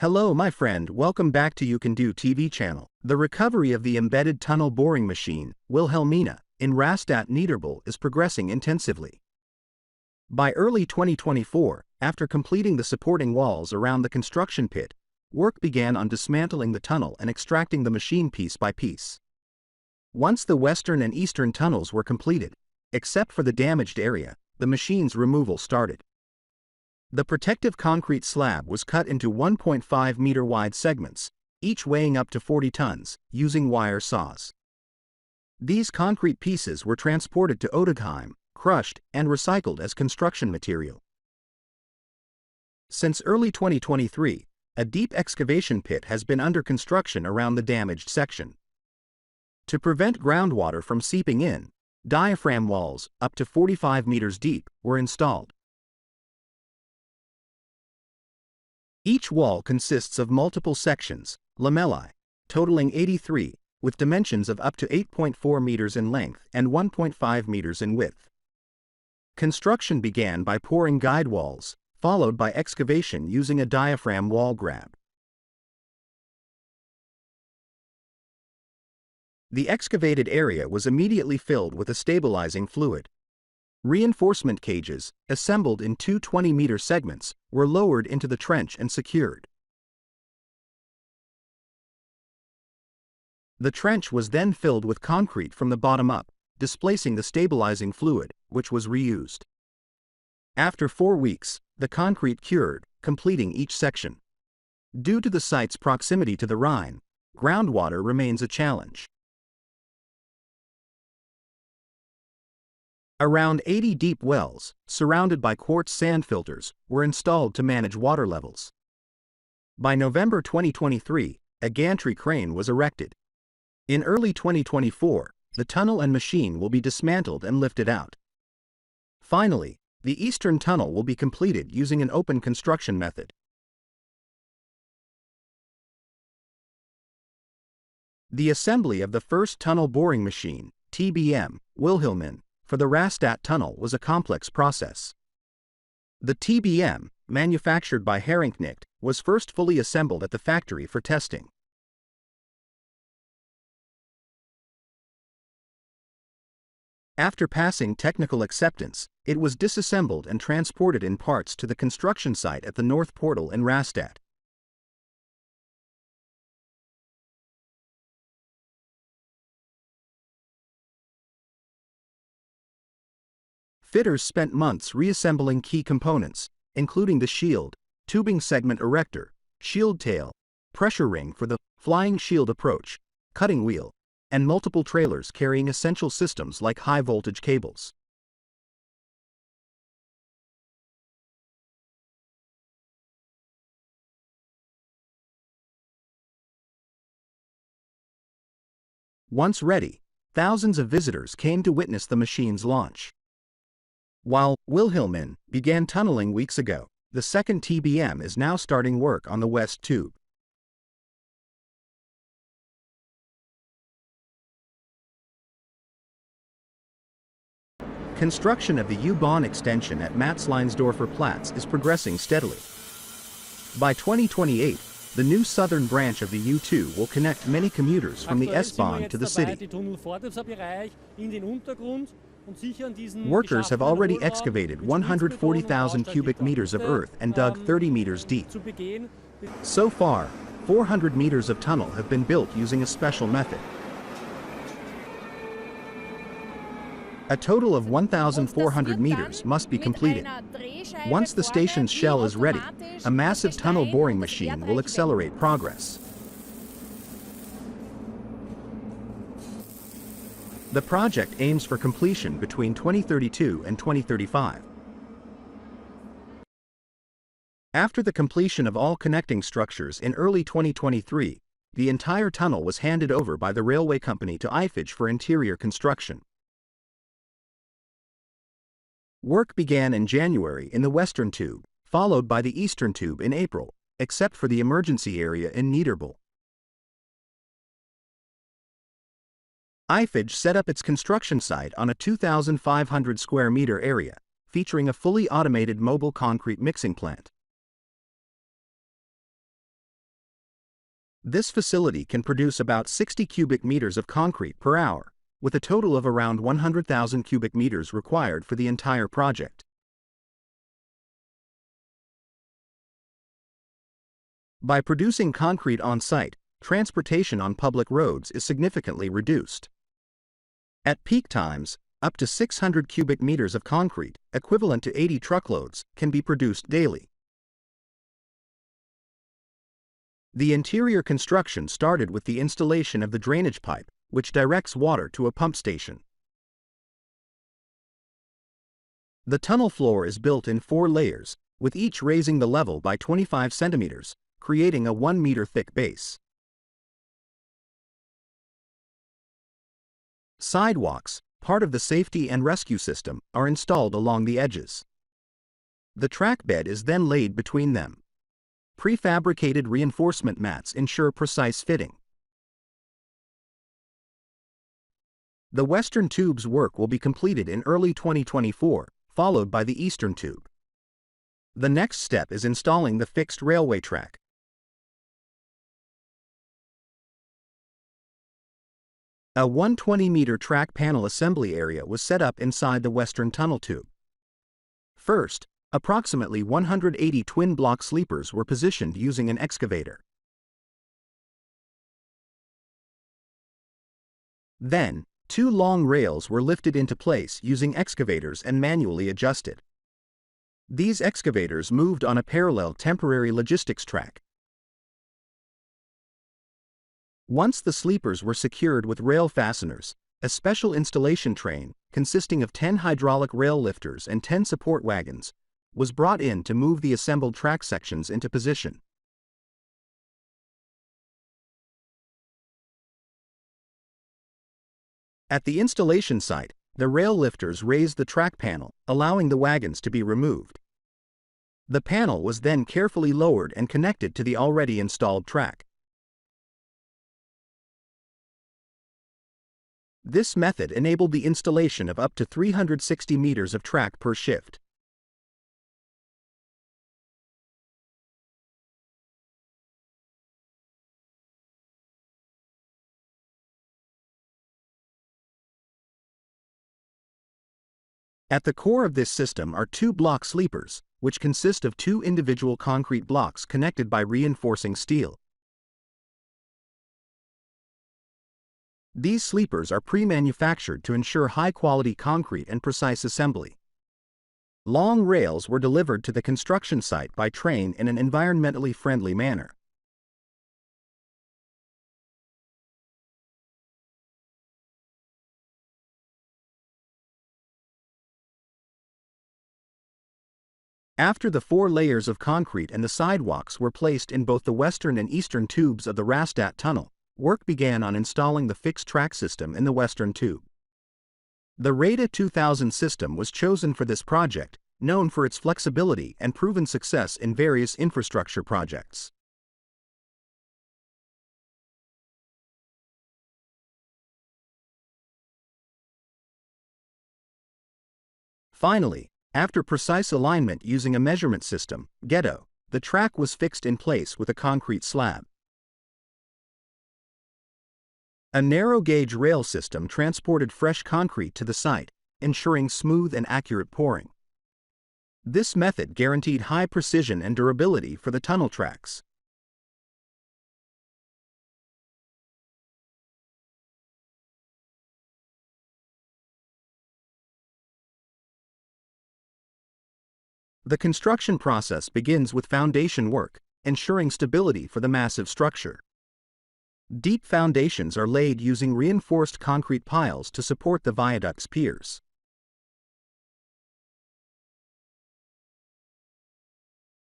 Hello my friend, welcome back to You Can Do TV channel. The recovery of the embedded tunnel boring machine, Wilhelmina, in Rastatt, Nederland is progressing intensively. By early 2024, after completing the supporting walls around the construction pit, work began on dismantling the tunnel and extracting the machine piece by piece. Once the western and eastern tunnels were completed, except for the damaged area, the machine's removal started. The protective concrete slab was cut into 1.5 meter wide segments, each weighing up to 40 tons, using wire saws. These concrete pieces were transported to Oetigheim, crushed, and recycled as construction material. Since early 2023, a deep excavation pit has been under construction around the damaged section. To prevent groundwater from seeping in, diaphragm walls, up to 45 meters deep, were installed. Each wall consists of multiple sections, lamellae, totaling 83, with dimensions of up to 8.4 meters in length and 1.5 meters in width. Construction began by pouring guide walls, followed by excavation using a diaphragm wall grab. The excavated area was immediately filled with a stabilizing fluid. Reinforcement cages, assembled in two 20-meter segments, were lowered into the trench and secured. The trench was then filled with concrete from the bottom up, displacing the stabilizing fluid, which was reused. After 4 weeks, the concrete cured, completing each section. Due to the site's proximity to the Rhine, groundwater remains a challenge. Around 80 deep wells, surrounded by quartz sand filters, were installed to manage water levels. By November 2023, a gantry crane was erected. In early 2024, the tunnel and machine will be dismantled and lifted out. Finally, the eastern tunnel will be completed using an open construction method. The assembly of the first tunnel boring machine, TBM, Wilhelmina, for the Rastatt tunnel was a complex process. The TBM, manufactured by Herrenknecht, was first fully assembled at the factory for testing. After passing technical acceptance, it was disassembled and transported in parts to the construction site at the North Portal in Rastatt. Fitters spent months reassembling key components, including the shield, tubing segment erector, shield tail, pressure ring for the flying shield approach, cutting wheel, and multiple trailers carrying essential systems like high-voltage cables. Once ready, thousands of visitors came to witness the machine's launch. While Wilhelmina began tunneling weeks ago, the second TBM is now starting work on the West Tube. Construction of the U-Bahn extension at Matzleinsdorfer Platz is progressing steadily. By 2028, the new southern branch of the U2 will connect many commuters from the S-Bahn to the city. Workers have already excavated 140,000 cubic meters of earth and dug 30 meters deep. So far, 400 meters of tunnel have been built using a special method. A total of 1,400 meters must be completed. Once the station's shell is ready, a massive tunnel boring machine will accelerate progress. The project aims for completion between 2032 and 2035. After the completion of all connecting structures in early 2023, the entire tunnel was handed over by the railway company to Eiffage for interior construction. Work began in January in the Western Tube, followed by the Eastern Tube in April, except for the emergency area in Nederland. Eiffage set up its construction site on a 2,500 square meter area, featuring a fully automated mobile concrete mixing plant. This facility can produce about 60 cubic meters of concrete per hour, with a total of around 100,000 cubic meters required for the entire project. By producing concrete on-site, transportation on public roads is significantly reduced. At peak times, up to 600 cubic meters of concrete, equivalent to 80 truckloads, can be produced daily. The interior construction started with the installation of the drainage pipe, which directs water to a pump station. The tunnel floor is built in 4 layers, with each raising the level by 25 centimeters, creating a 1-meter thick base. Sidewalks, part of the safety and rescue system, are installed along the edges. The track bed is then laid between them. Prefabricated reinforcement mats ensure precise fitting. The western tube's work will be completed in early 2024, followed by the eastern tube. The next step is installing the fixed railway track. A 120-meter track panel assembly area was set up inside the western tunnel tube. First, approximately 180 twin-block sleepers were positioned using an excavator. Then, 2 long rails were lifted into place using excavators and manually adjusted. These excavators moved on a parallel temporary logistics track. Once the sleepers were secured with rail fasteners, a special installation train, consisting of 10 hydraulic rail lifters and 10 support wagons, was brought in to move the assembled track sections into position. At the installation site, the rail lifters raised the track panel, allowing the wagons to be removed. The panel was then carefully lowered and connected to the already installed track. This method enabled the installation of up to 360 meters of track per shift. At the core of this system are 2 block sleepers, which consist of 2 individual concrete blocks connected by reinforcing steel. These sleepers are pre-manufactured to ensure high-quality concrete and precise assembly. Long rails were delivered to the construction site by train in an environmentally friendly manner. After the 4 layers of concrete and the sidewalks were placed in both the western and eastern tubes of the Rastatt tunnel, work began on installing the fixed track system in the western tube. The Rada 2000 system was chosen for this project, known for its flexibility and proven success in various infrastructure projects. Finally, after precise alignment using a measurement system, ghetto, the track was fixed in place with a concrete slab. A narrow-gauge rail system transported fresh concrete to the site, ensuring smooth and accurate pouring. This method guaranteed high precision and durability for the tunnel tracks. The construction process begins with foundation work, ensuring stability for the massive structure. Deep foundations are laid using reinforced concrete piles to support the viaduct's piers.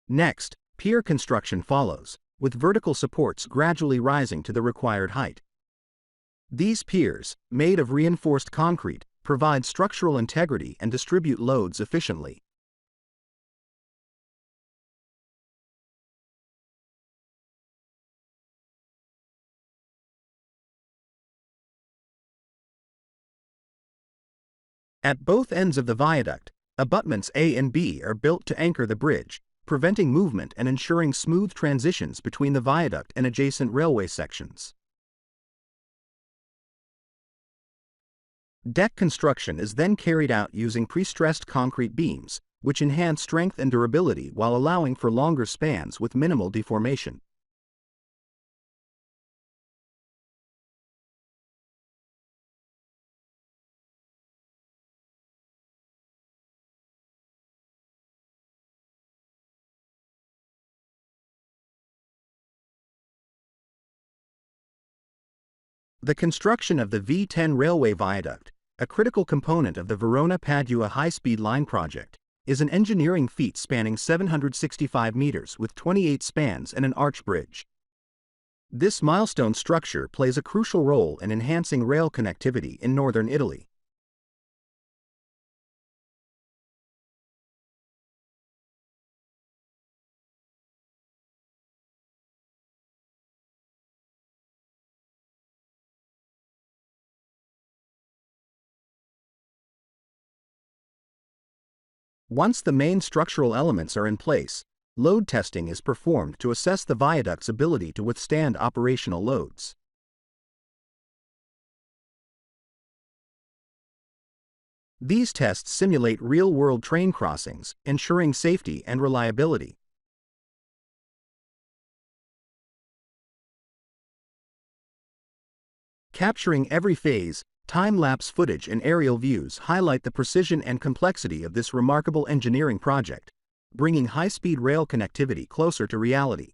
Next, pier construction follows, with vertical supports gradually rising to the required height. These piers, made of reinforced concrete, provide structural integrity and distribute loads efficiently. At both ends of the viaduct, abutments A and B are built to anchor the bridge, preventing movement and ensuring smooth transitions between the viaduct and adjacent railway sections. Deck construction is then carried out using pre-stressed concrete beams, which enhance strength and durability while allowing for longer spans with minimal deformation. The construction of the V10 railway viaduct, a critical component of the Verona-Padua high-speed line project, is an engineering feat spanning 765 meters with 28 spans and an arch bridge. This milestone structure plays a crucial role in enhancing rail connectivity in northern Italy. Once the main structural elements are in place, load testing is performed to assess the viaduct's ability to withstand operational loads. These tests simulate real-world train crossings, ensuring safety and reliability. Capturing every phase, time-lapse footage and aerial views highlight the precision and complexity of this remarkable engineering project, bringing high-speed rail connectivity closer to reality.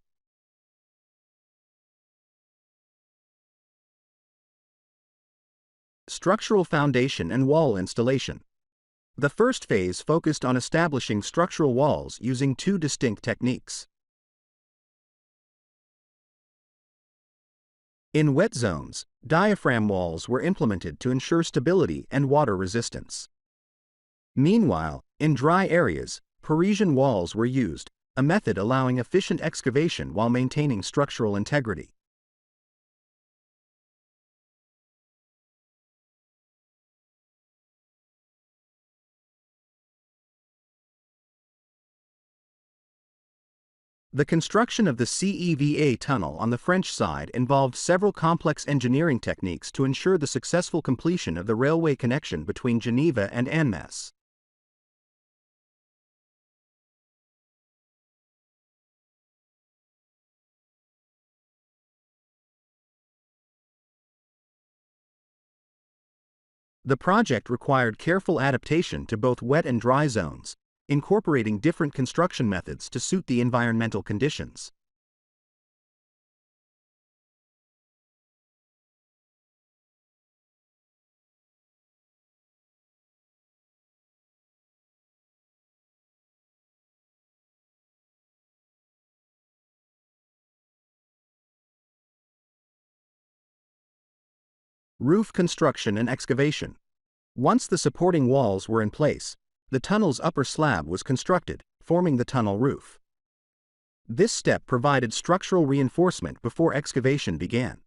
Structural foundation and wall installation. The first phase focused on establishing structural walls using two distinct techniques. In wet zones, diaphragm walls were implemented to ensure stability and water resistance. Meanwhile, in dry areas, Parisian walls were used, a method allowing efficient excavation while maintaining structural integrity. The construction of the CEVA tunnel on the French side involved several complex engineering techniques to ensure the successful completion of the railway connection between Geneva and Annemasse. The project required careful adaptation to both wet and dry zones, incorporating different construction methods to suit the environmental conditions. Roof construction and excavation. Once the supporting walls were in place, the tunnel's upper slab was constructed, forming the tunnel roof. This step provided structural reinforcement before excavation began.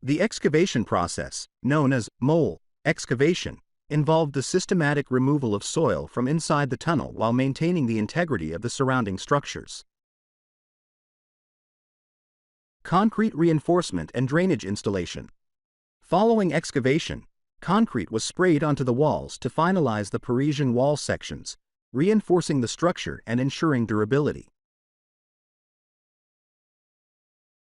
The excavation process, known as mole excavation, involved the systematic removal of soil from inside the tunnel while maintaining the integrity of the surrounding structures. Concrete reinforcement and drainage installation. Following excavation, concrete was sprayed onto the walls to finalize the Parisian wall sections, reinforcing the structure and ensuring durability.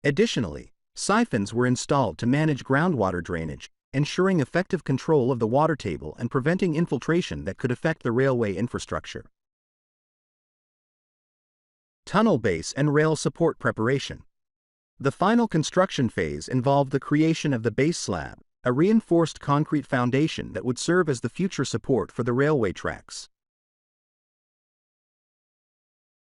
Additionally, siphons were installed to manage groundwater drainage, ensuring effective control of the water table and preventing infiltration that could affect the railway infrastructure. Tunnel base and rail support preparation. The final construction phase involved the creation of the base slab, a reinforced concrete foundation that would serve as the future support for the railway tracks.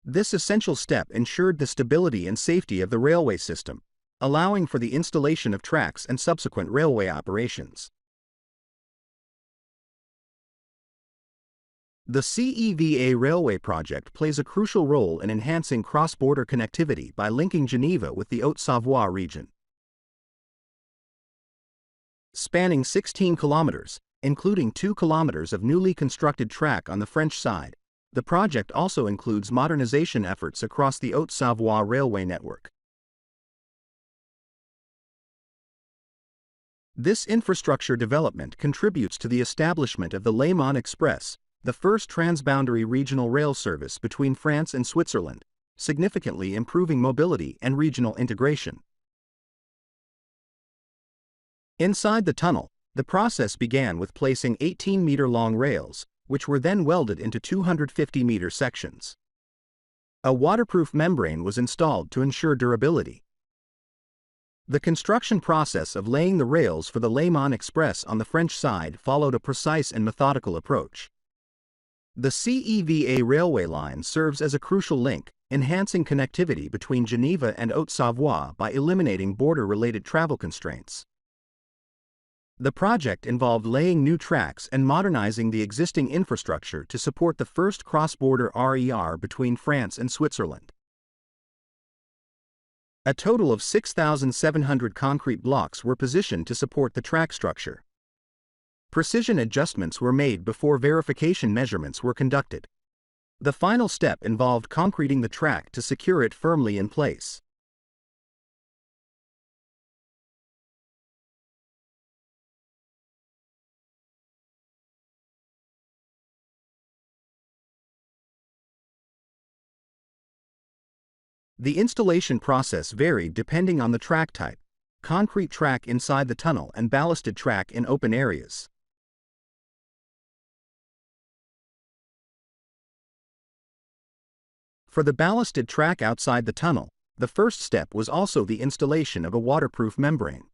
This essential step ensured the stability and safety of the railway system, allowing for the installation of tracks and subsequent railway operations. The CEVA railway project plays a crucial role in enhancing cross-border connectivity by linking Geneva with the Haute-Savoie region. Spanning 16 kilometers, including 2 kilometers of newly constructed track on the French side, The project also includes modernization efforts across the Haute-Savoie railway network. This infrastructure development contributes to the establishment of the Léman Express, the first transboundary regional rail service between France and Switzerland, significantly improving mobility and regional integration. Inside the tunnel, the process began with placing 18-meter-long rails, which were then welded into 250-meter sections. A waterproof membrane was installed to ensure durability. The construction process of laying the rails for the Léman Express on the French side followed a precise and methodical approach. The CEVA railway line serves as a crucial link, enhancing connectivity between Geneva and Haute-Savoie by eliminating border-related travel constraints. The project involved laying new tracks and modernizing the existing infrastructure to support the first cross-border RER between France and Switzerland. A total of 6,700 concrete blocks were positioned to support the track structure. Precision adjustments were made before verification measurements were conducted. The final step involved concreting the track to secure it firmly in place. The installation process varied depending on the track type: concrete track inside the tunnel and ballasted track in open areas. For the ballasted track outside the tunnel, the first step was also the installation of a waterproof membrane.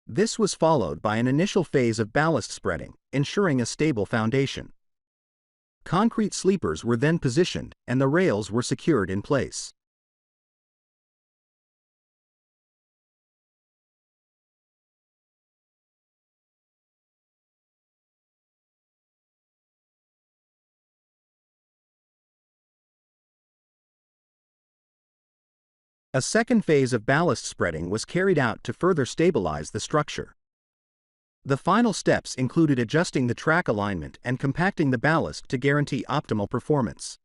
This was followed by an initial phase of ballast spreading, ensuring a stable foundation. Concrete sleepers were then positioned, and the rails were secured in place. A second phase of ballast spreading was carried out to further stabilize the structure. The final steps included adjusting the track alignment and compacting the ballast to guarantee optimal performance.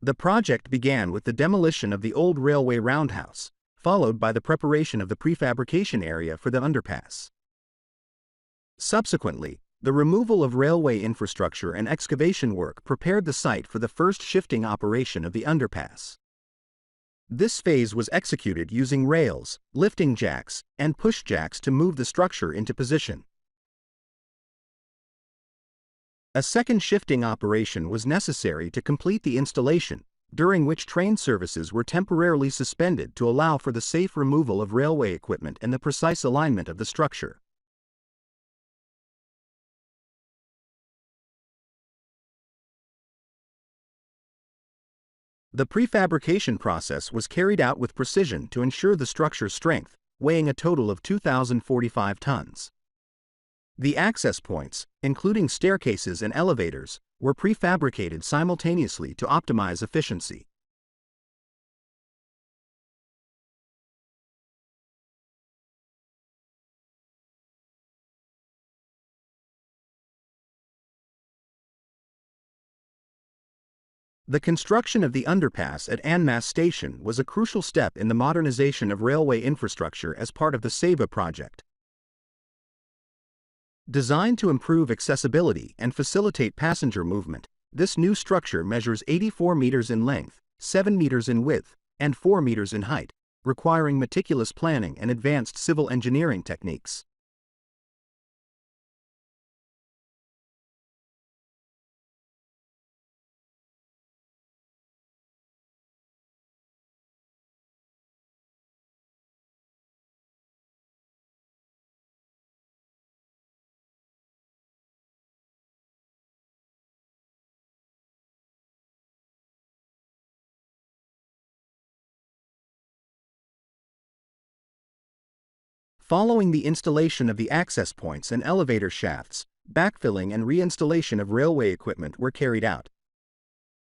The project began with the demolition of the old railway roundhouse, followed by the preparation of the prefabrication area for the underpass. Subsequently, the removal of railway infrastructure and excavation work prepared the site for the first shifting operation of the underpass. This phase was executed using rails, lifting jacks, and push jacks to move the structure into position. A second shifting operation was necessary to complete the installation, during which train services were temporarily suspended to allow for the safe removal of railway equipment and the precise alignment of the structure. The prefabrication process was carried out with precision to ensure the structure's strength, weighing a total of 2,045 tons. The access points, including staircases and elevators, were prefabricated simultaneously to optimize efficiency. The construction of the underpass at Annemasse station was a crucial step in the modernization of railway infrastructure as part of the CEVA project. Designed to improve accessibility and facilitate passenger movement, this new structure measures 84 meters in length, 7 meters in width, and 4 meters in height, requiring meticulous planning and advanced civil engineering techniques. Following the installation of the access points and elevator shafts, backfilling and reinstallation of railway equipment were carried out.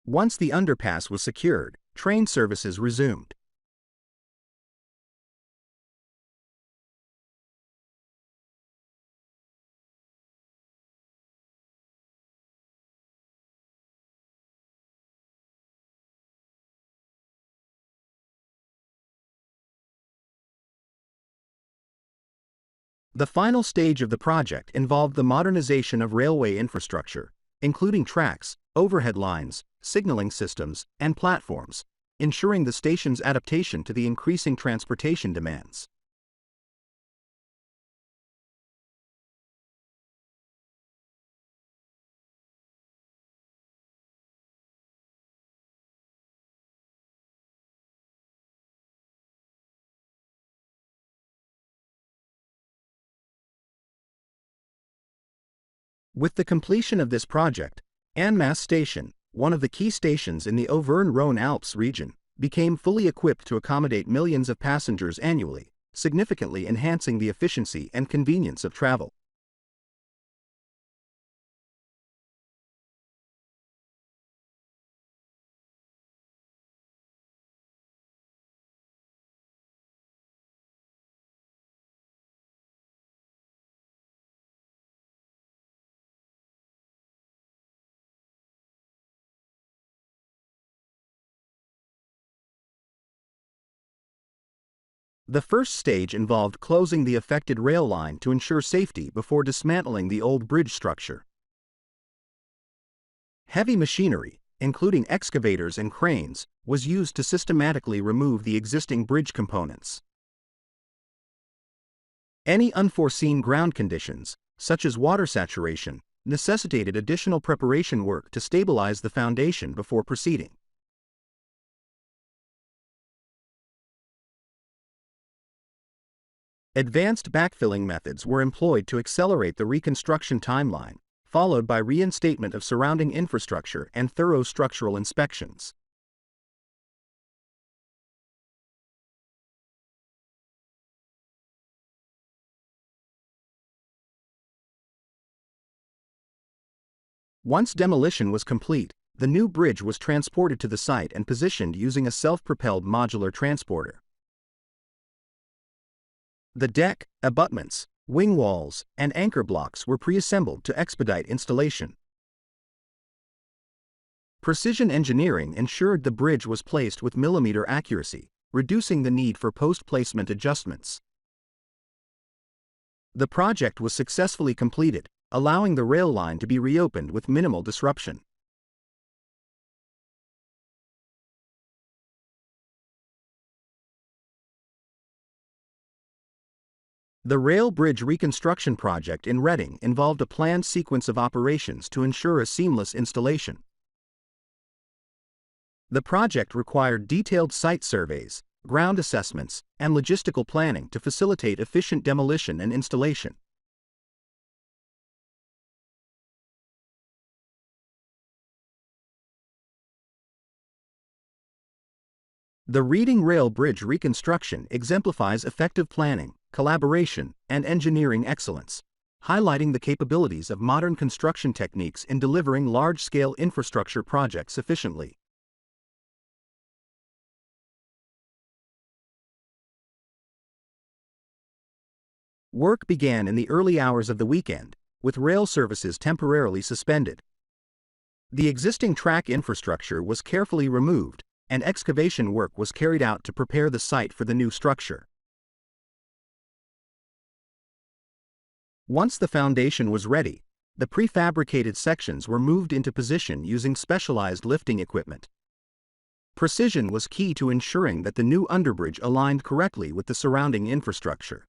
Once the underpass was secured, train services resumed. The final stage of the project involved the modernization of railway infrastructure, including tracks, overhead lines, signaling systems, and platforms, ensuring the station's adaptation to the increasing transportation demands. With the completion of this project, Annemasse Station, one of the key stations in the Auvergne-Rhône-Alpes region, became fully equipped to accommodate millions of passengers annually, significantly enhancing the efficiency and convenience of travel. The first stage involved closing the affected rail line to ensure safety before dismantling the old bridge structure. Heavy machinery, including excavators and cranes, was used to systematically remove the existing bridge components. Any unforeseen ground conditions, such as water saturation, necessitated additional preparation work to stabilize the foundation before proceeding. Advanced backfilling methods were employed to accelerate the reconstruction timeline, followed by reinstatement of surrounding infrastructure and thorough structural inspections. Once demolition was complete, the new bridge was transported to the site and positioned using a self-propelled modular transporter. The deck, abutments, wing walls, and anchor blocks were pre-assembled to expedite installation. Precision engineering ensured the bridge was placed with millimeter accuracy, reducing the need for post-placement adjustments. The project was successfully completed, allowing the rail line to be reopened with minimal disruption. The rail bridge reconstruction project in Reading involved a planned sequence of operations to ensure a seamless installation. The project required detailed site surveys, ground assessments, and logistical planning to facilitate efficient demolition and installation. The Reading Rail Bridge reconstruction exemplifies effective planning, collaboration, and engineering excellence, highlighting the capabilities of modern construction techniques in delivering large-scale infrastructure projects efficiently. Work began in the early hours of the weekend, with rail services temporarily suspended. The existing track infrastructure was carefully removed, and excavation work was carried out to prepare the site for the new structure. Once the foundation was ready, the prefabricated sections were moved into position using specialized lifting equipment. Precision was key to ensuring that the new underbridge aligned correctly with the surrounding infrastructure.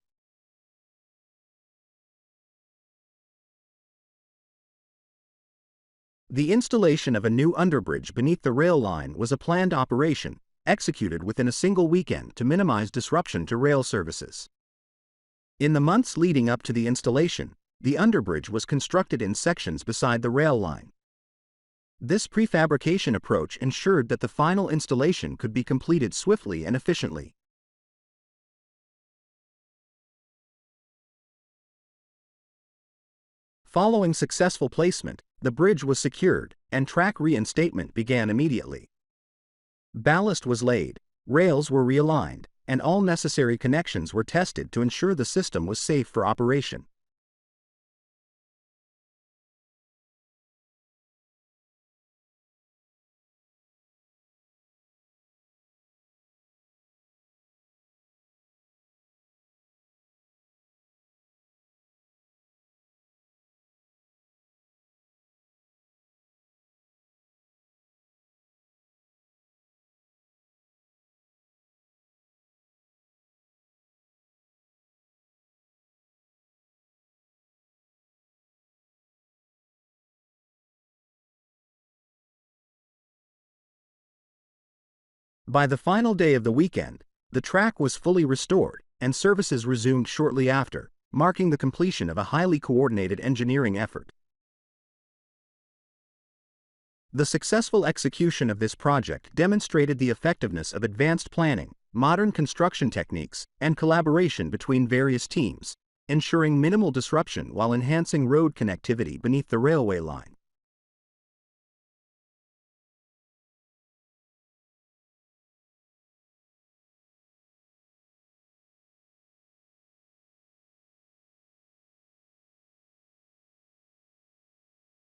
The installation of a new underbridge beneath the rail line was a planned operation, executed within a single weekend to minimize disruption to rail services. In the months leading up to the installation, the underbridge was constructed in sections beside the rail line. This prefabrication approach ensured that the final installation could be completed swiftly and efficiently. Following successful placement, the bridge was secured, and track reinstatement began immediately. Ballast was laid, rails were realigned, and all necessary connections were tested to ensure the system was safe for operation. By the final day of the weekend, the track was fully restored, and services resumed shortly after, marking the completion of a highly coordinated engineering effort. The successful execution of this project demonstrated the effectiveness of advanced planning, modern construction techniques, and collaboration between various teams, ensuring minimal disruption while enhancing road connectivity beneath the railway line.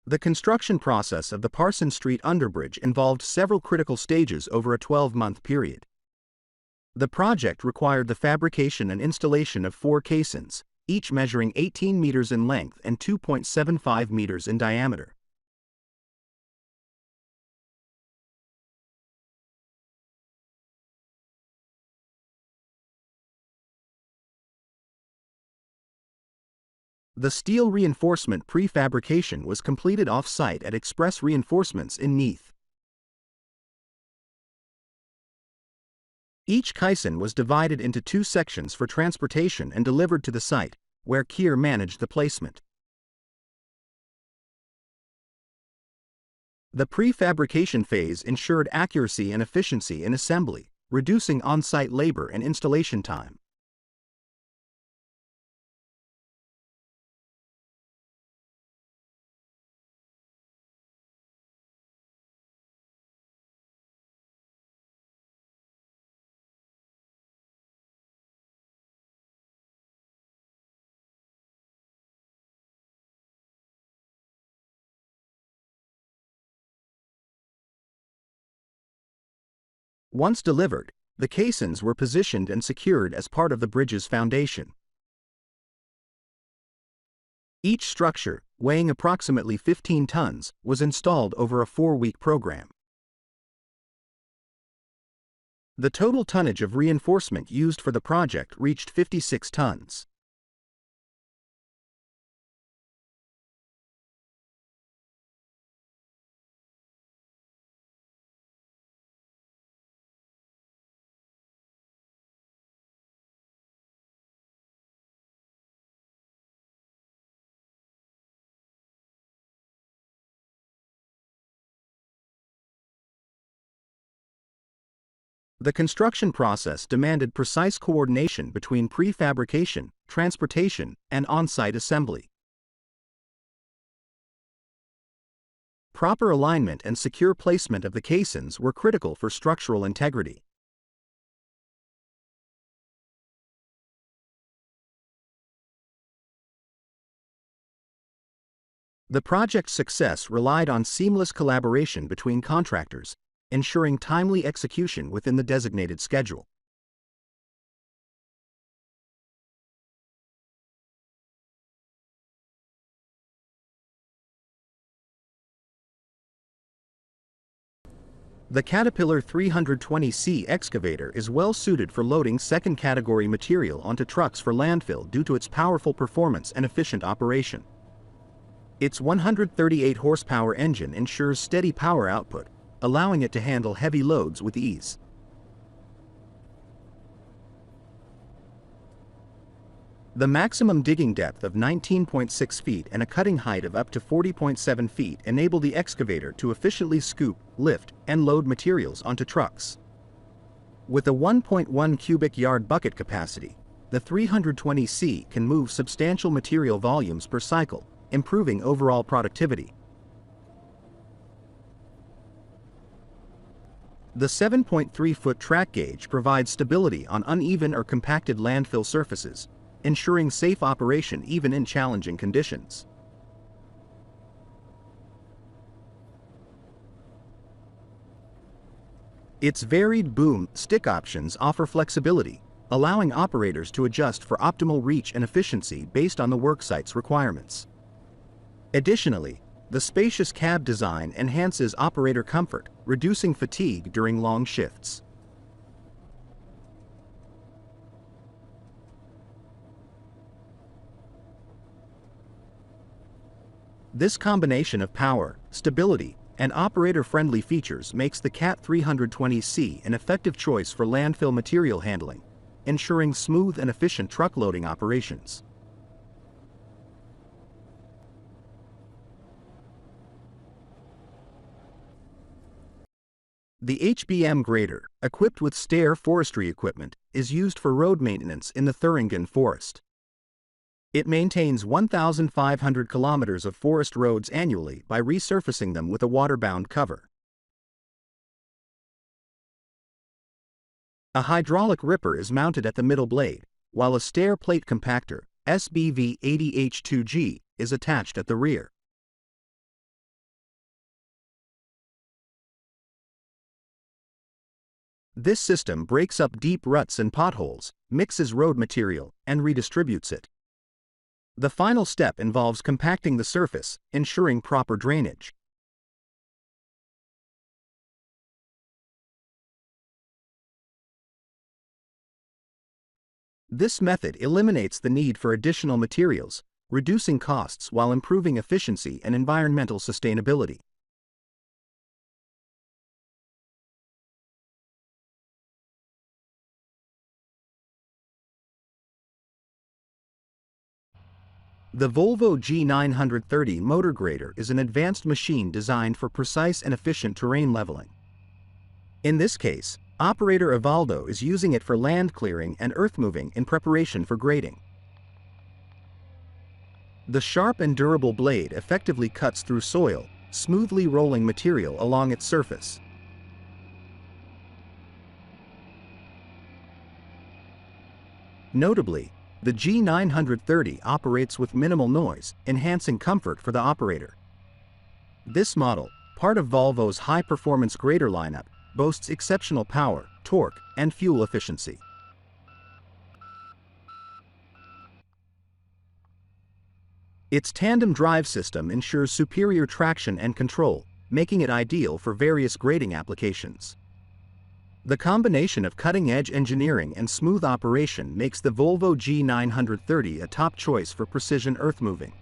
The construction process of the Parson Street underbridge involved several critical stages over a 12-month period. The project required the fabrication and installation of 4 caissons, each measuring 18 meters in length and 2.75 meters in diameter. The steel reinforcement prefabrication was completed off-site at Express Reinforcements in Neath. Each caisson was divided into 2 sections for transportation and delivered to the site, where Kier managed the placement. The prefabrication phase ensured accuracy and efficiency in assembly, reducing on-site labor and installation time. Once delivered, the caissons were positioned and secured as part of the bridge's foundation. Each structure, weighing approximately 15 tons, was installed over a 4-week program. The total tonnage of reinforcement used for the project reached 56 tons. The construction process demanded precise coordination between prefabrication, transportation, and on-site assembly. Proper alignment and secure placement of the caissons were critical for structural integrity. The project's success relied on seamless collaboration between contractors, ensuring timely execution within the designated schedule. The Caterpillar 320C excavator is well suited for loading second-category material onto trucks for landfill due to its powerful performance and efficient operation. Its 138 horsepower engine ensures steady power output, allowing it to handle heavy loads with ease. The maximum digging depth of 19.6 feet and a cutting height of up to 40.7 feet enable the excavator to efficiently scoop, lift, and load materials onto trucks. With a 1.1 cubic yard bucket capacity, the 320C can move substantial material volumes per cycle, improving overall productivity. The 7.3-foot track gauge provides stability on uneven or compacted landfill surfaces, ensuring safe operation even in challenging conditions. Its varied boom stick options offer flexibility, allowing operators to adjust for optimal reach and efficiency based on the worksite's requirements. Additionally, the spacious cab design enhances operator comfort, reducing fatigue during long shifts. This combination of power, stability, and operator-friendly features makes the CAT 320C an effective choice for landfill material handling, ensuring smooth and efficient truck loading operations. The HBM grader, equipped with stair forestry equipment, is used for road maintenance in the Thuringian forest. It maintains 1,500 kilometers of forest roads annually by resurfacing them with a water-bound cover. A hydraulic ripper is mounted at the middle blade, while a stair plate compactor, SBV-80H2G, is attached at the rear. This system breaks up deep ruts and potholes, mixes road material, and redistributes it. The final step involves compacting the surface, ensuring proper drainage. This method eliminates the need for additional materials, reducing costs while improving efficiency and environmental sustainability. The Volvo G930 motor grader is an advanced machine designed for precise and efficient terrain leveling. In this case, operator Evaldo is using it for land clearing and earth moving in preparation for grading. The sharp and durable blade effectively cuts through soil, smoothly rolling material along its surface. Notably, the G930 operates with minimal noise, enhancing comfort for the operator. This model, part of Volvo's high-performance grader lineup, boasts exceptional power, torque, and fuel efficiency. Its tandem drive system ensures superior traction and control, making it ideal for various grading applications. The combination of cutting-edge engineering and smooth operation makes the Volvo G930 a top choice for precision earth moving.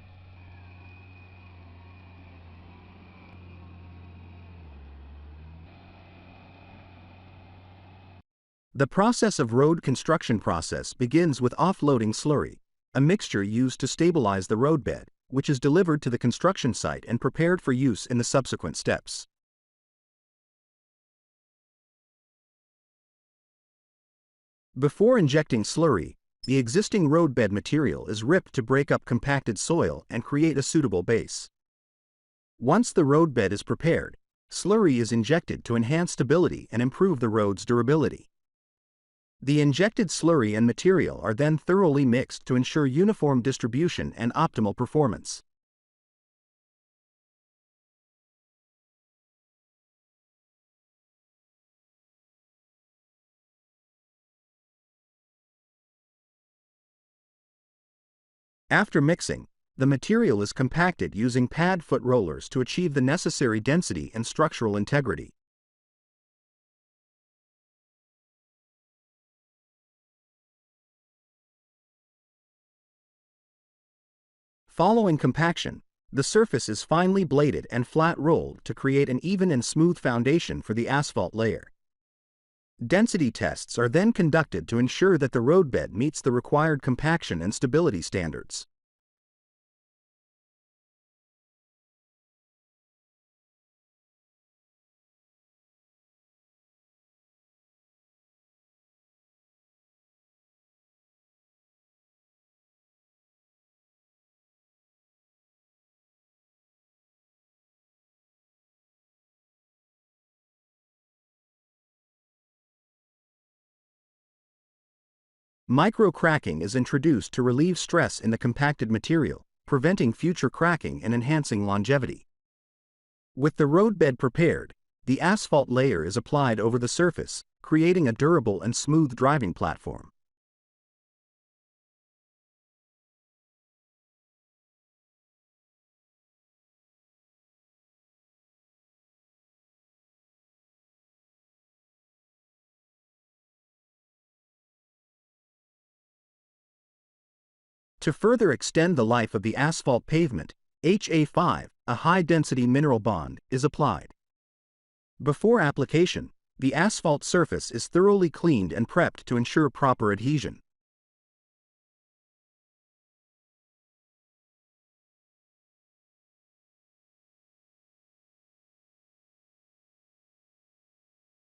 The process of road construction process begins with offloading slurry, a mixture used to stabilize the roadbed, which is delivered to the construction site and prepared for use in the subsequent steps. Before injecting slurry, the existing roadbed material is ripped to break up compacted soil and create a suitable base. Once the roadbed is prepared, slurry is injected to enhance stability and improve the road's durability. The injected slurry and material are then thoroughly mixed to ensure uniform distribution and optimal performance. After mixing, the material is compacted using pad foot rollers to achieve the necessary density and structural integrity. Following compaction, the surface is finely bladed and flat rolled to create an even and smooth foundation for the asphalt layer. Density tests are then conducted to ensure that the roadbed meets the required compaction and stability standards. Micro-cracking is introduced to relieve stress in the compacted material, preventing future cracking and enhancing longevity. With the roadbed prepared, the asphalt layer is applied over the surface, creating a durable and smooth driving platform. To further extend the life of the asphalt pavement, HA5, a high-density mineral bond, is applied. Before application, the asphalt surface is thoroughly cleaned and prepped to ensure proper adhesion.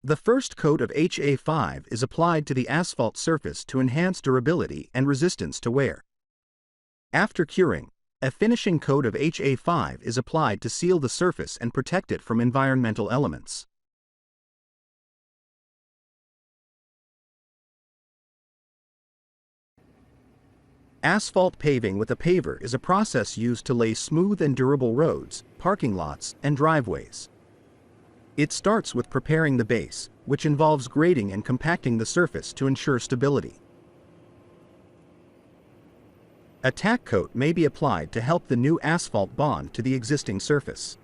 The first coat of HA5 is applied to the asphalt surface to enhance durability and resistance to wear. After curing, a finishing coat of HA5 is applied to seal the surface and protect it from environmental elements. Asphalt paving with a paver is a process used to lay smooth and durable roads, parking lots, and driveways. It starts with preparing the base, which involves grading and compacting the surface to ensure stability. A tack coat may be applied to help the new asphalt bond to the existing surface.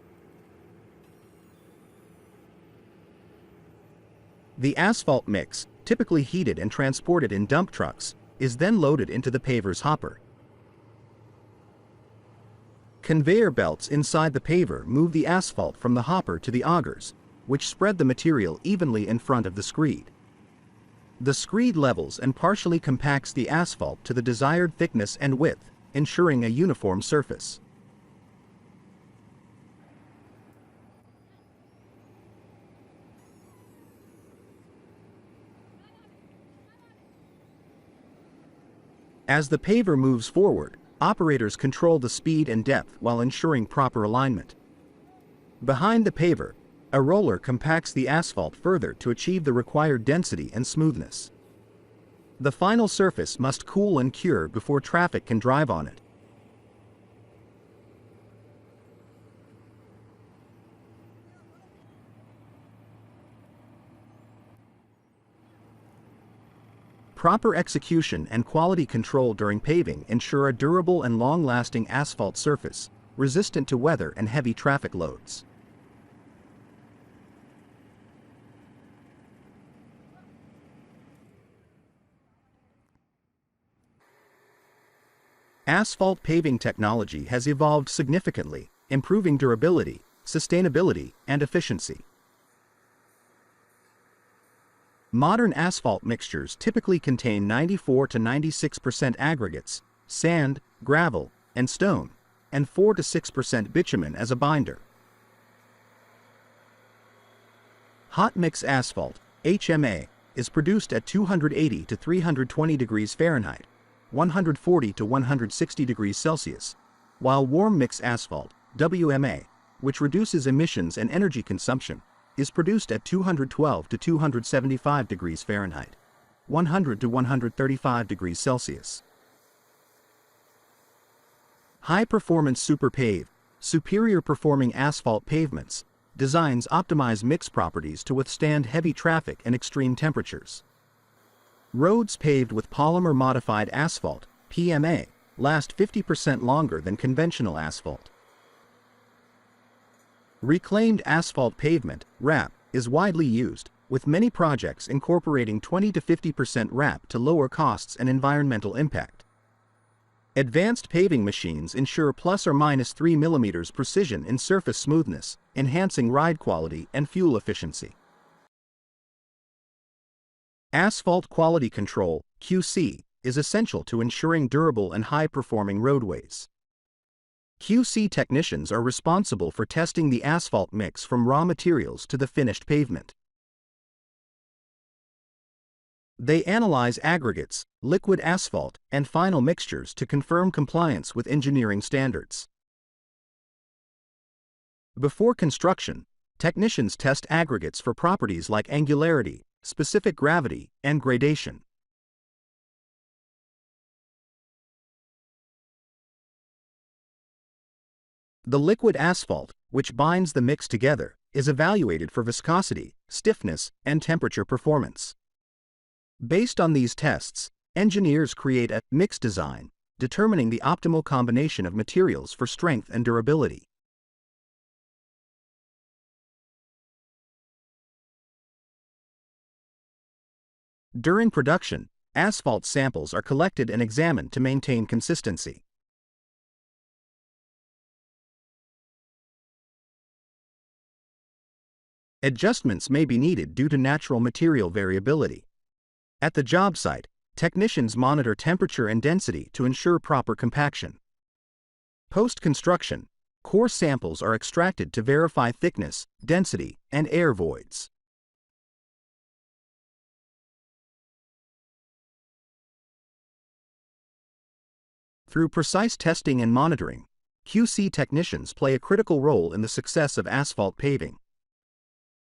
The asphalt mix, typically heated and transported in dump trucks, is then loaded into the paver's hopper. Conveyor belts inside the paver move the asphalt from the hopper to the augers, which spread the material evenly in front of the screed. The screed levels and partially compacts the asphalt to the desired thickness and width, ensuring a uniform surface. As the paver moves forward, operators control the speed and depth while ensuring proper alignment. Behind the paver, a roller compacts the asphalt further to achieve the required density and smoothness. The final surface must cool and cure before traffic can drive on it. Proper execution and quality control during paving ensure a durable and long-lasting asphalt surface, resistant to weather and heavy traffic loads. Asphalt paving technology has evolved significantly, improving durability, sustainability, and efficiency. Modern asphalt mixtures typically contain 94 to 96% aggregates, sand, gravel, and stone, and 4 to 6% bitumen as a binder. Hot mix asphalt, HMA, is produced at 280 to 320 degrees Fahrenheit, 140 to 160 degrees Celsius, while warm mix asphalt, WMA, which reduces emissions and energy consumption, is produced at 212 to 275 degrees Fahrenheit, 100 to 135 degrees Celsius. High-performance superpave, superior performing asphalt pavements, designs optimize mix properties to withstand heavy traffic and extreme temperatures. Roads paved with polymer-modified asphalt, PMA, last 50% longer than conventional asphalt. Reclaimed asphalt pavement, RAP, is widely used, with many projects incorporating 20 to 50% RAP to lower costs and environmental impact. Advanced paving machines ensure plus or minus 3 mm precision in surface smoothness, enhancing ride quality and fuel efficiency. Asphalt quality control, QC, is essential to ensuring durable and high-performing roadways. QC technicians are responsible for testing the asphalt mix from raw materials to the finished pavement. They analyze aggregates, liquid asphalt, and final mixtures to confirm compliance with engineering standards. Before construction, technicians test aggregates for properties like angularity, specific gravity, and gradation. The liquid asphalt, which binds the mix together, is evaluated for viscosity, stiffness, and temperature performance. Based on these tests, engineers create a mix design, determining the optimal combination of materials for strength and durability. During production, asphalt samples are collected and examined to maintain consistency. Adjustments may be needed due to natural material variability. At the job site, technicians monitor temperature and density to ensure proper compaction. Post-construction, core samples are extracted to verify thickness, density, and air voids. Through precise testing and monitoring, QC technicians play a critical role in the success of asphalt paving.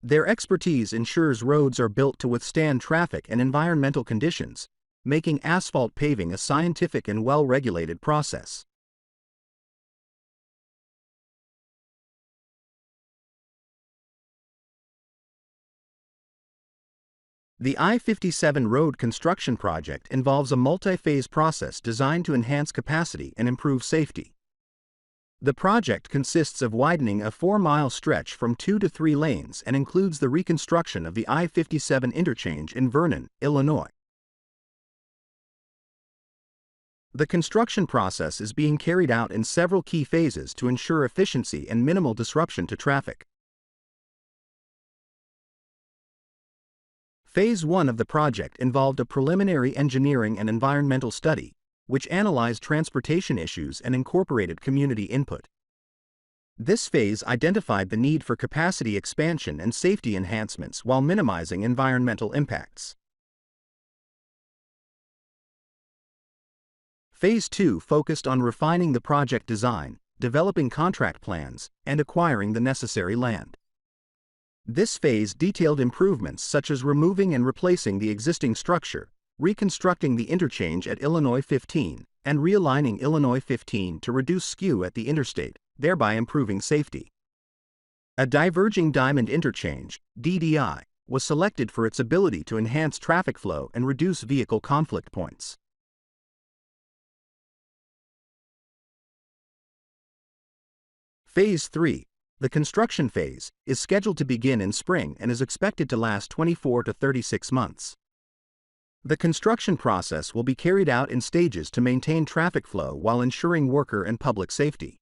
Their expertise ensures roads are built to withstand traffic and environmental conditions, making asphalt paving a scientific and well-regulated process. The I-57 road construction project involves a multi-phase process designed to enhance capacity and improve safety. The project consists of widening a 4-mile stretch from 2 to 3 lanes and includes the reconstruction of the I-57 interchange in Vernon, Illinois. The construction process is being carried out in several key phases to ensure efficiency and minimal disruption to traffic. Phase 1 of the project involved a preliminary engineering and environmental study, which analyzed transportation issues and incorporated community input. This phase identified the need for capacity expansion and safety enhancements while minimizing environmental impacts. Phase 2 focused on refining the project design, developing contract plans, and acquiring the necessary land. This phase detailed improvements such as removing and replacing the existing structure, reconstructing the interchange at Illinois 15, and realigning Illinois 15 to reduce skew at the interstate, thereby improving safety. A diverging diamond interchange, DDI, was selected for its ability to enhance traffic flow and reduce vehicle conflict points. Phase 3, the construction phase, is scheduled to begin in spring and is expected to last 24 to 36 months. The construction process will be carried out in stages to maintain traffic flow while ensuring worker and public safety.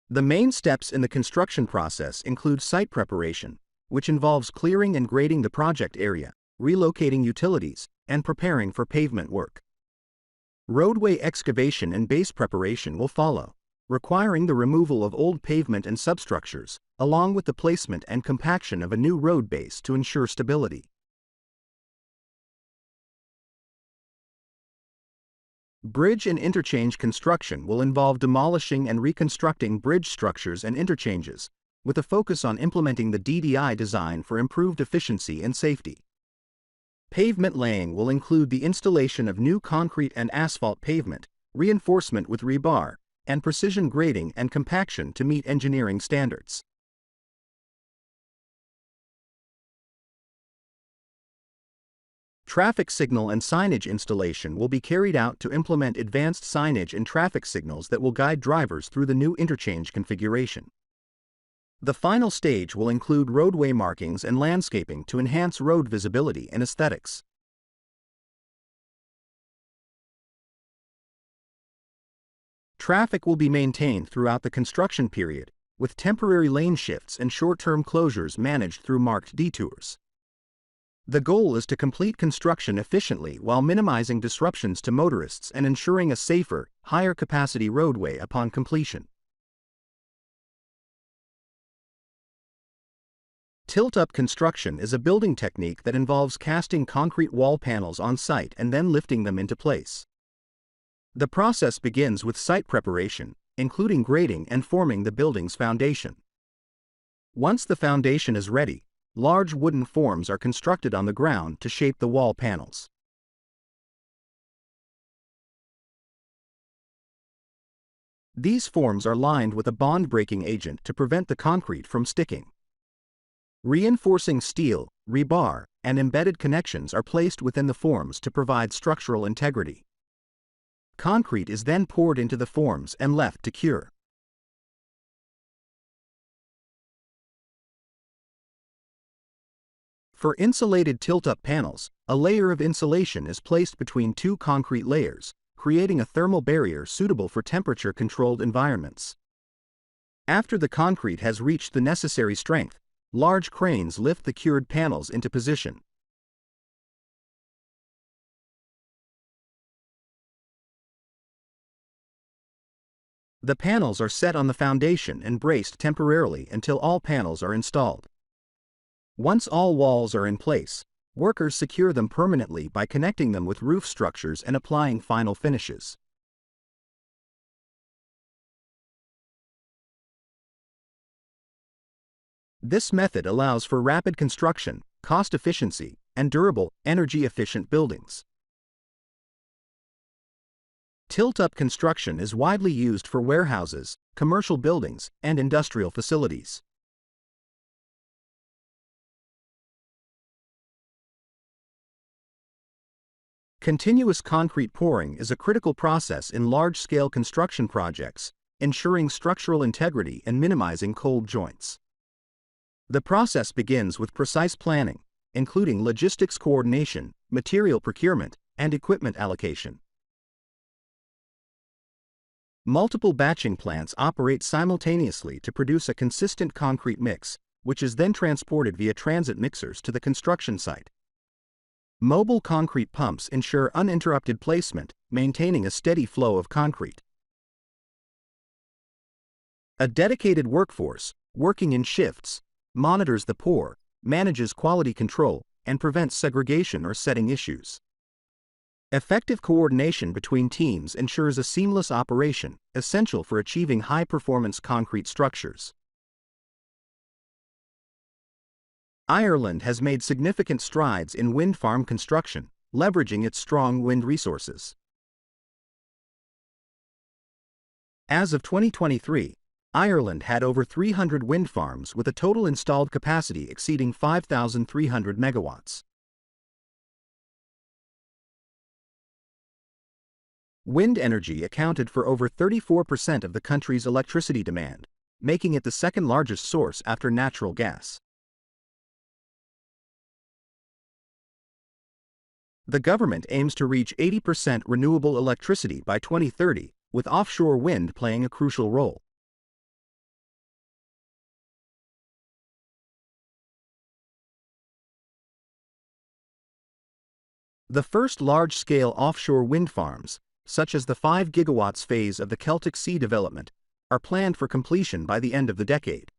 The main steps in the construction process include site preparation, which involves clearing and grading the project area, relocating utilities, and preparing for pavement work. Roadway excavation and base preparation will follow, requiring the removal of old pavement and substructures, along with the placement and compaction of a new road base to ensure stability. Bridge and interchange construction will involve demolishing and reconstructing bridge structures and interchanges, with a focus on implementing the DDI design for improved efficiency and safety. Pavement laying will include the installation of new concrete and asphalt pavement, reinforcement with rebar, and precision grading and compaction to meet engineering standards. Traffic signal and signage installation will be carried out to implement advanced signage and traffic signals that will guide drivers through the new interchange configuration. The final stage will include roadway markings and landscaping to enhance road visibility and aesthetics. Traffic will be maintained throughout the construction period, with temporary lane shifts and short-term closures managed through marked detours. The goal is to complete construction efficiently while minimizing disruptions to motorists and ensuring a safer, higher-capacity roadway upon completion. Tilt-up construction is a building technique that involves casting concrete wall panels on site and then lifting them into place. The process begins with site preparation, including grading and forming the building's foundation. Once the foundation is ready, large wooden forms are constructed on the ground to shape the wall panels. These forms are lined with a bond-breaking agent to prevent the concrete from sticking. Reinforcing steel, rebar, and embedded connections are placed within the forms to provide structural integrity. Concrete is then poured into the forms and left to cure. For insulated tilt-up panels, a layer of insulation is placed between two concrete layers, creating a thermal barrier suitable for temperature-controlled environments. After the concrete has reached the necessary strength, large cranes lift the cured panels into position. The panels are set on the foundation and braced temporarily until all panels are installed. Once all walls are in place, workers secure them permanently by connecting them with roof structures and applying final finishes. This method allows for rapid construction, cost efficiency, and durable, energy-efficient buildings. Tilt-up construction is widely used for warehouses, commercial buildings, and industrial facilities. Continuous concrete pouring is a critical process in large-scale construction projects, ensuring structural integrity and minimizing cold joints. The process begins with precise planning, including logistics coordination, material procurement, and equipment allocation. Multiple batching plants operate simultaneously to produce a consistent concrete mix, which is then transported via transit mixers to the construction site. Mobile concrete pumps ensure uninterrupted placement, maintaining a steady flow of concrete. A dedicated workforce, working in shifts, monitors the pour, manages quality control, and prevents segregation or setting issues. Effective coordination between teams ensures a seamless operation, essential for achieving high-performance concrete structures. Ireland has made significant strides in wind farm construction, leveraging its strong wind resources. As of 2023, Ireland had over 300 wind farms with a total installed capacity exceeding 5,300 megawatts. Wind energy accounted for over 34% of the country's electricity demand, making it the second largest source after natural gas. The government aims to reach 80% renewable electricity by 2030, with offshore wind playing a crucial role. The first large-scale offshore wind farms, such as the 5 gigawatts phase of the Celtic Sea development, are planned for completion by the end of the decade.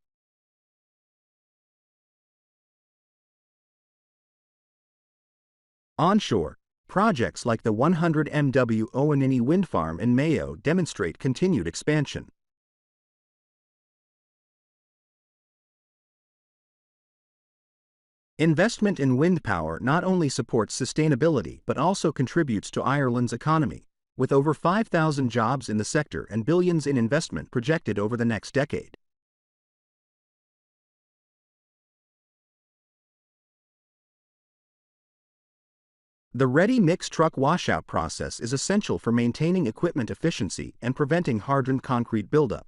Onshore, projects like the 100 MW Owenini wind farm in Mayo demonstrate continued expansion. Investment in wind power not only supports sustainability but also contributes to Ireland's economy, with over 5,000 jobs in the sector and billions in investment projected over the next decade. The ready-mix truck washout process is essential for maintaining equipment efficiency and preventing hardened concrete buildup.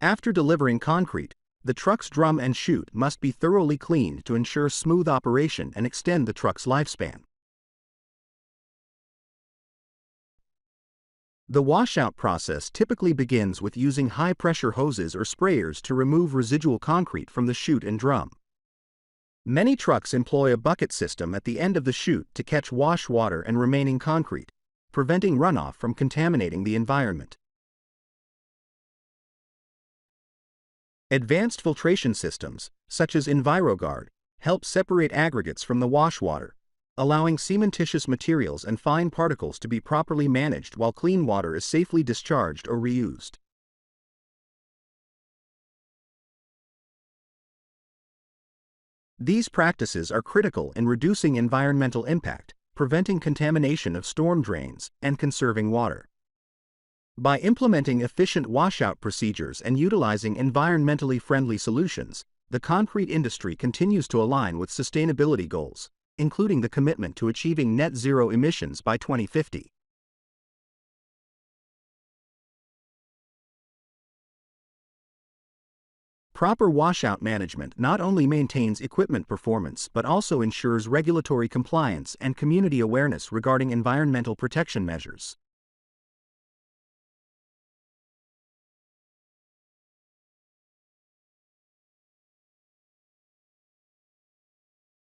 After delivering concrete, the truck's drum and chute must be thoroughly cleaned to ensure smooth operation and extend the truck's lifespan. The washout process typically begins with using high-pressure hoses or sprayers to remove residual concrete from the chute and drum. Many trucks employ a bucket system at the end of the chute to catch wash water and remaining concrete, preventing runoff from contaminating the environment. Advanced filtration systems, such as EnviroGuard, help separate aggregates from the wash water, allowing cementitious materials and fine particles to be properly managed while clean water is safely discharged or reused. These practices are critical in reducing environmental impact, preventing contamination of storm drains, and conserving water. By implementing efficient washout procedures and utilizing environmentally friendly solutions, the concrete industry continues to align with sustainability goals, including the commitment to achieving net zero emissions by 2050. Proper washout management not only maintains equipment performance but also ensures regulatory compliance and community awareness regarding environmental protection measures.